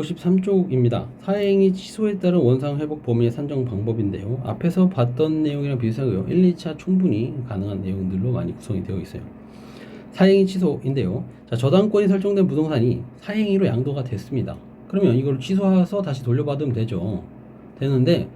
253쪽입니다. 사행위 취소에 따른 원상 회복 범위의 산정 방법인데요. 앞에서 봤던 내용이랑 비슷하고요. 1, 2차 충분히 가능한 내용들로 많이 구성이 되어 있어요. 사행위 취소인데요. 자, 저당권이 설정된 부동산이 사행위로 양도가 됐습니다. 그러면 이걸 취소해서 다시 돌려받으면 되죠. 되는데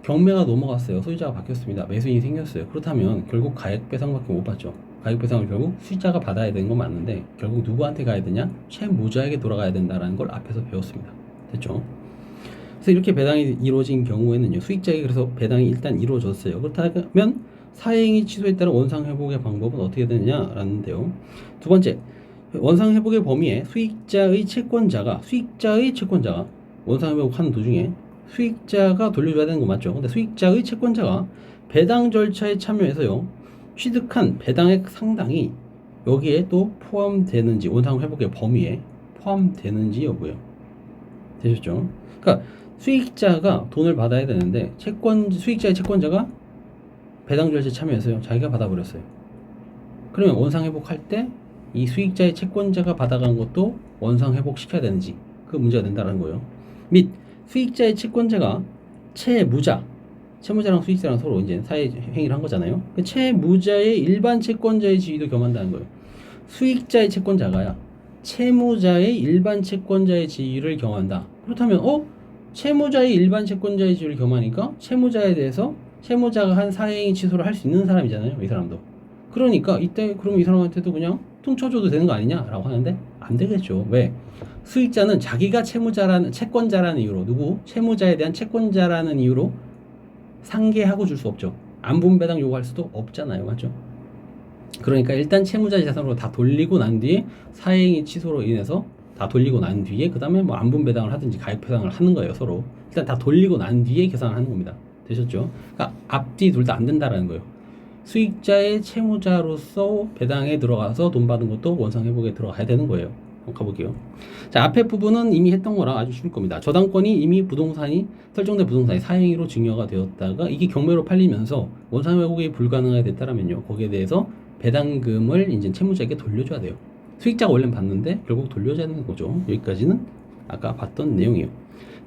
경매가 넘어갔어요. 소유자가 바뀌었습니다. 매수인이 생겼어요. 그렇다면 결국 가액배상밖에 못 받죠. 가액배상을 결국 수익자가 받아야 되는 건 맞는데 결국 누구한테 가야 되냐? 채무자에게 돌아가야 된다는 걸 앞에서 배웠습니다. 됐죠? 그래서 이렇게 배당이 이루어진 경우에는요. 수익자에게 그래서 배당이 일단 이루어졌어요. 그렇다면 사행위 취소에 따른 원상회복의 방법은 어떻게 되느냐라는데요. 두 번째, 원상회복의 범위에 수익자의 채권자가 원상회복하는 도중에 수익자가 돌려줘야 되는 거 맞죠? 근데 수익자의 채권자가 배당 절차에 참여해서요 취득한 배당액 상당이 여기에 또 포함되는지 원상회복의 범위에 포함되는지 여부예요. 되셨죠? 그러니까 수익자가 돈을 받아야 되는데 수익자의 채권자가 배당 절차에 참여해서요 자기가 받아버렸어요. 그러면 원상회복할 때 이 수익자의 채권자가 받아간 것도 원상회복 시켜야 되는지 그 문제가 된다는 거예요. 및 수익자의 채권자가 채무자랑 수익자랑 서로 이제 사회 행위를 한 거잖아요. 그 채무자의 일반 채권자의 지위도 겸한다는 거예요. 수익자의 채권자가야 채무자의 일반 채권자의 지위를 겸한다. 그렇다면 채무자의 일반 채권자의 지위를 겸하니까 채무자에 대해서 채무자가 한 사행위 취소를 할 수 있는 사람이잖아요. 이 사람도. 그러니까 이때 그러면 이 사람한테도 그냥 퉁쳐줘도 되는 거 아니냐라고 하는데 안 되겠죠. 왜? 수익자는 자기가 채권자라는 이유로 채무자에 대한 채권자라는 이유로 상계하고 줄 수 없죠. 안분배당 요구할 수도 없잖아요. 맞죠? 그러니까 일단 채무자 재산으로 다 돌리고 난 뒤에 사행위 취소로 인해서 다 돌리고 난 뒤에 그 다음에 뭐 안분배당을 하든지 가액배상을 하는 거예요. 서로 일단 다 돌리고 난 뒤에 계산을 하는 겁니다. 되셨죠? 그러니까 앞뒤 둘 다 안 된다라는 거예요. 수익자의 채무자로서 배당에 들어가서 돈 받은 것도 원상회복에 들어가야 되는 거예요. 가볼게요. 자, 앞에 부분은 이미 했던 거라 아주 쉬울 겁니다. 저당권이 이미 설정된 부동산이 사행위로 증여가 되었다가 이게 경매로 팔리면서 원상회복이 불가능하게 됐다면요. 거기에 대해서 배당금을 이제 채무자에게 돌려줘야 돼요. 수익자가 원래는 받는데 결국 돌려줘야 되는 거죠. 여기까지는 아까 봤던 내용이에요.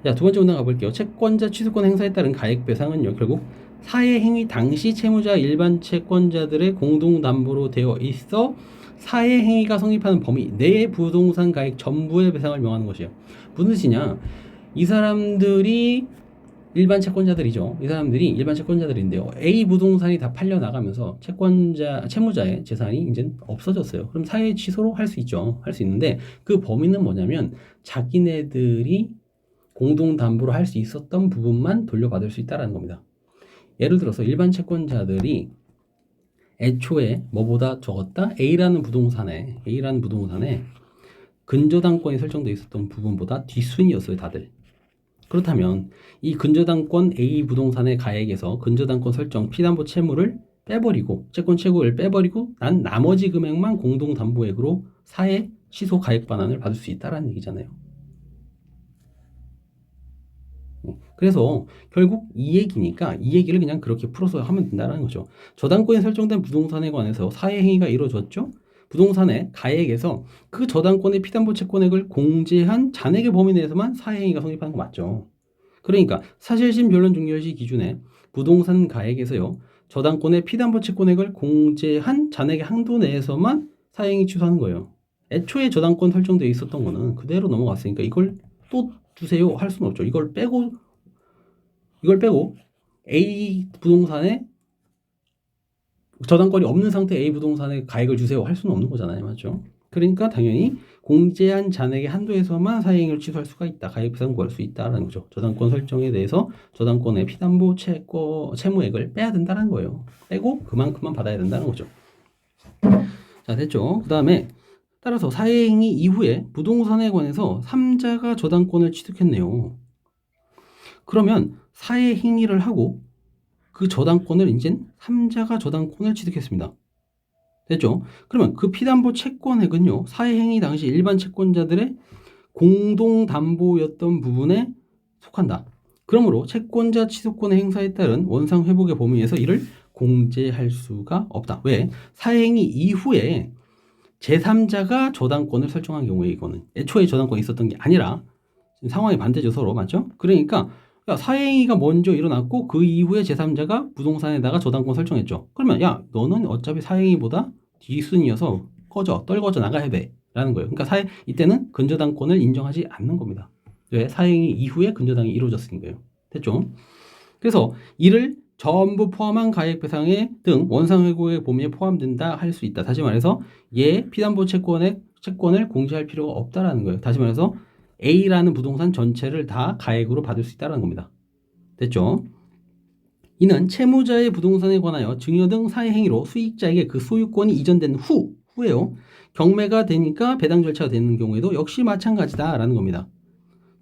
자, 두 번째 문항 가볼게요. 채권자 취소권 행사에 따른 가액배상은요. 결국 사회행위 당시 채무자 일반 채권자들의 공동담보로 되어 있어 사회행위가 성립하는 범위 내의 부동산 가액 전부의 배상을 명하는 것이에요. 무슨 뜻이냐? 이 사람들이 일반 채권자들이죠. 이 사람들이 일반 채권자들인데요. A 부동산이 다 팔려나가면서 채무자의 재산이 이제 없어졌어요. 그럼 사회 취소로 할 수 있죠. 할 수 있는데 그 범위는 뭐냐면 자기네들이 공동담보로 할 수 있었던 부분만 돌려받을 수 있다는 겁니다. 예를 들어서 일반 채권자들이 애초에 뭐보다 적었다? A라는 부동산에 근저당권이 설정되어 있었던 부분보다 뒷순이었어요, 다들. 그렇다면 이 근저당권 A 부동산의 가액에서 근저당권 설정 피담보 채무를 빼버리고 채권 채무를 빼버리고 난 나머지 금액만 공동담보액으로 사회 취소 가액 반환을 받을 수 있다는 얘기잖아요. 그래서 결국 이 얘기니까 이 얘기를 그냥 그렇게 풀어서 하면 된다는 거죠. 저당권이 설정된 부동산에 관해서 사회행위가 이루어졌죠. 부동산의 가액에서 그 저당권의 피담보 채권액을 공제한 잔액의 범위 내에서만 사회행위가 성립하는 거 맞죠. 그러니까 사실심 변론 종결시 기준에 부동산 가액에서요. 저당권의 피담보 채권액을 공제한 잔액의 한도 내에서만 사회행위 취소하는 거예요. 애초에 저당권 설정되어 있었던 거는 그대로 넘어갔으니까 이걸 또 주세요 할 수는 없죠. 이걸 빼고 A 부동산에 저당권이 없는 상태 A 부동산에 가액을 주세요 할 수는 없는 거잖아요. 맞죠? 그러니까 당연히 공제한 잔액의 한도에서만 사행위를 취소할 수가 있다. 가액배상 구할 수 있다라는 거죠. 저당권 설정에 대해서 저당권의 피담보 채무액을 빼야 된다는 거예요. 빼고 그만큼만 받아야 된다는 거죠. 자, 됐죠? 그 다음에 따라서 사행위 이후에 부동산에 관해서 3자가 저당권을 취득했네요. 그러면 사회행위를 하고 그 저당권을 이제 3자가 저당권을 취득했습니다. 됐죠? 그러면 그 피담보 채권액은요. 사회행위 당시 일반 채권자들의 공동담보였던 부분에 속한다. 그러므로 채권자 취소권의 행사에 따른 원상회복의 범위에서 이를 공제할 수가 없다. 왜? 사회행위 이후에 제3자가 저당권을 설정한 경우에 이거는 애초에 저당권이 있었던 게 아니라 지금 상황이 반대죠, 서로. 맞죠? 그러니까 야, 사행위가 먼저 일어났고 그 이후에 제3자가 부동산에다가 저당권 설정했죠. 그러면 야, 너는 어차피 사행위보다 뒷순이어서 떨궈져 나가야 돼. 라는 거예요. 그러니까 이때는 근저당권을 인정하지 않는 겁니다. 왜? 사행위 이후에 근저당이 이루어졌으니까요. 됐죠? 그래서 이를 전부 포함한 가액배상의 등 원상회고의 범위에 포함된다 할 수 있다. 다시 말해서 피담보 채권을 공시할 필요가 없다라는 거예요. 다시 말해서 A라는 부동산 전체를 다 가액으로 받을 수 있다는 겁니다. 됐죠? 이는 채무자의 부동산에 관하여 증여 등 사회행위로 수익자에게 그 소유권이 이전된 후에요. 경매가 되니까 배당 절차가 되는 경우에도 역시 마찬가지다라는 겁니다.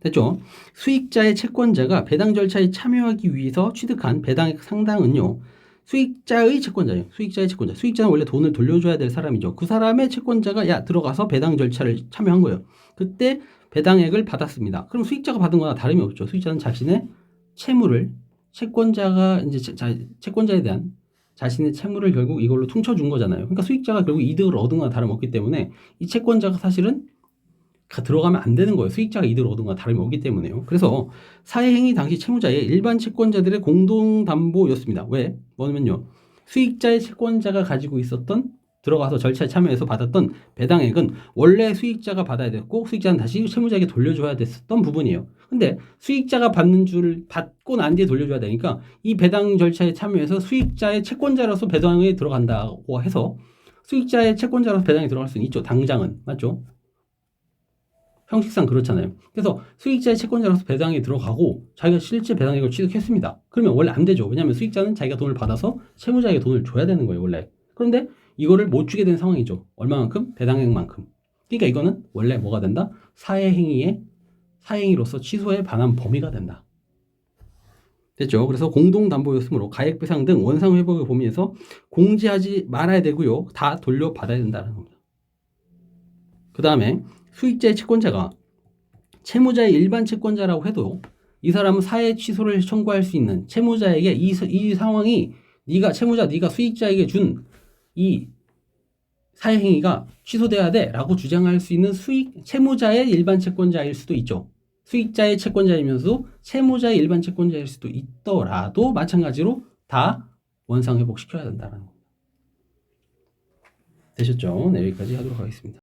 됐죠? 수익자의 채권자가 배당 절차에 참여하기 위해서 취득한 배당액 상당은요. 수익자의 채권자예요. 수익자의 채권자. 수익자는 원래 돈을 돌려줘야 될 사람이죠. 그 사람의 채권자가 들어가서 배당 절차를 참여한 거예요. 그때 배당액을 받았습니다. 그럼 수익자가 받은 거나 다름이 없죠. 수익자는 자신의 채무를 채권자가 이제 채권자에 대한 자신의 채무를 결국 이걸로 퉁쳐준 거잖아요. 그러니까 수익자가 결국 이득을 얻은 거나 다름없기 때문에 이 채권자가 사실은 들어가면 안 되는 거예요. 수익자가 이득을 얻은 거나 다름이 없기 때문에요. 그래서 사회행위 당시 채무자의 일반 채권자들의 공동담보였습니다. 왜? 뭐냐면요. 수익자의 채권자가 가지고 있었던 들어가서 절차에 참여해서 받았던 배당액은 원래 수익자가 받아야 됐고 수익자는 다시 채무자에게 돌려줘야 됐었던 부분이에요. 근데 수익자가 받는 줄 받고 난 뒤에 돌려줘야 되니까 이 배당 절차에 참여해서 수익자의 채권자로서 배당에 들어간다고 해서 수익자의 채권자로서 배당에 들어갈 수는 있죠. 당장은. 맞죠? 형식상 그렇잖아요. 그래서 수익자의 채권자로서 배당에 들어가고 자기가 실제 배당액을 취득했습니다. 그러면 원래 안 되죠. 왜냐하면 수익자는 자기가 돈을 받아서 채무자에게 돈을 줘야 되는 거예요. 원래. 그런데 이거를 못 주게 된 상황이죠. 얼마만큼? 배당액만큼. 그러니까 이거는 원래 뭐가 된다? 사행위로서 취소에 반한 범위가 된다. 됐죠? 그래서 공동담보였으므로 가액배상 등 원상회복의 범위에서 공지하지 말아야 되고요. 다 돌려받아야 된다는 겁니다. 그 다음에 수익자의 채권자가 채무자의 일반 채권자라고 해도 이 사람은 사회 취소를 청구할 수 있는 채무자에게 이 상황이 네가 수익자에게 준 이 사회행위가 취소돼야 돼 라고 주장할 수 있는 채무자의 일반 채권자일 수도 있죠. 수익자의 채권자이면서도 채무자의 일반 채권자일 수도 있더라도 마찬가지로 다 원상회복시켜야 된다는 겁니다. 되셨죠? 네, 여기까지 하도록 하겠습니다.